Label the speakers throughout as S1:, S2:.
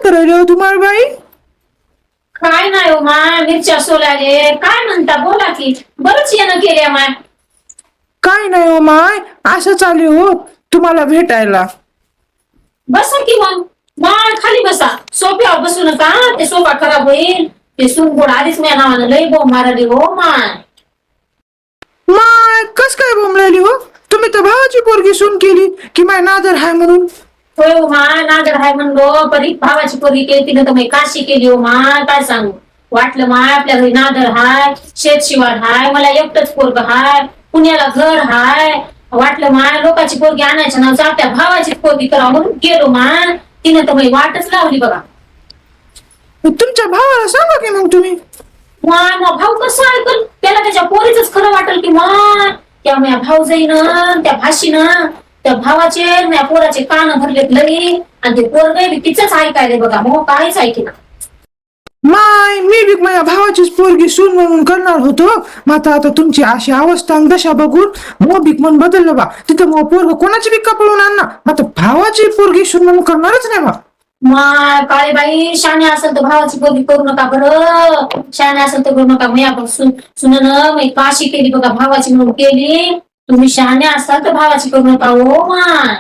S1: करायला हो तुम्हाला बाई?
S2: काय नाही हो माय, मिरच्या सोलाले. काय म्हणता बोला की. बरंच येणं केले माय.
S1: काय नाही हो माय, असं चालू हो तुम्हाला भेटायला.
S2: बसा की मग. माय खाली बसा, सोफ्यावर बसू नका. ते सोफा खराब होईल. ते सुनबोड आधीच माझ्या नावानं लई बोंब मारली हो माय.
S1: माय कस काय बोंबलेली हो? तुम्ही तर भावाची पोरगी सून केली की माय नादर हाय म्हणून.
S2: होय हो माय, नागर हाय म्हणलो. परी भावाची पोरगी केली तिनं तर मी काशी केली हो माय. काय सांगू. वाटलं माय आपल्या घरी नादर हाय, शेतशिवार हाय, मला एकटंच पोरग हाय, पुण्याला घर हाय. वाटलं माय लोकांची पोरगी आणायच्या नाव आपल्या भावाची पोरगी करावं म्हणून गेलो माय. तिनं तर मी वाटच लावली बघा.
S1: तुमच्या भावाला सांगा की मग तुम्ही.
S2: माय मग भाऊ कसं ऐकल? त्याला त्याच्या पोरीच खरं वाटेल की माय. त्या माझ्या भाऊजाईनं, त्या भाशीनं, त्या भावाचे माझ्या पोराचे कान भरलेत लई. आणि ते पोरग तिचंच ऐकायले बघा. मग काहीच ऐकेना.
S1: माय मी बी माझ्या भावाचीच पोरगी सून म्हणून करणार होतो. माता आता तुमची अशी अवस्था आणि दशा बघून मोबिक मन बदललं बा. तिथं मग पोरग कोणाची बी कपळून आणणार. मात्र भावाची पोरगी सून म्हणून करणारच नाही बा.
S2: माय काळे बाई, शाने असेल तर भावाची पोरगी करू नका बरं. शाने असेल तर करू नका. मी आपण सुनन मी काशी केली बघा, भावाची म्हणून केली. तुम्ही शाने असाल तर भावाची करू नका हो माय.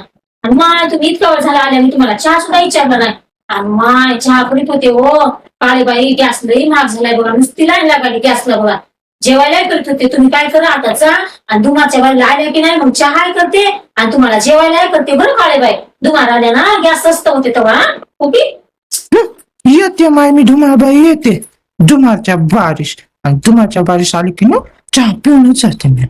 S2: आणि माय तुम्ही इतका वेळ झाला आल्या, मी तुम्हाला चहा सुद्धा विचारला नाही. आणि माय चहा करीत होते हो. काळे बाई गॅस लई महाग झालाय बघा. नुसती लाईन लागाली गॅसला बघा. जेवायला करत होते. तुम्ही काय करा आता चा. आणि दुमाच्या बाईला आल्या की नाही मग चहा करते आणि तुम्हाला जेवायला करते बरं काळे बाई. दुमार आल्या ना गॅस स्वस्त होते तेव्हा. ओके.
S1: येते माय मी धुमाबाई येते. धुमारच्या बारिश आणि धुमारच्या बारिश आली की ना चहा पिऊनच जाते मी.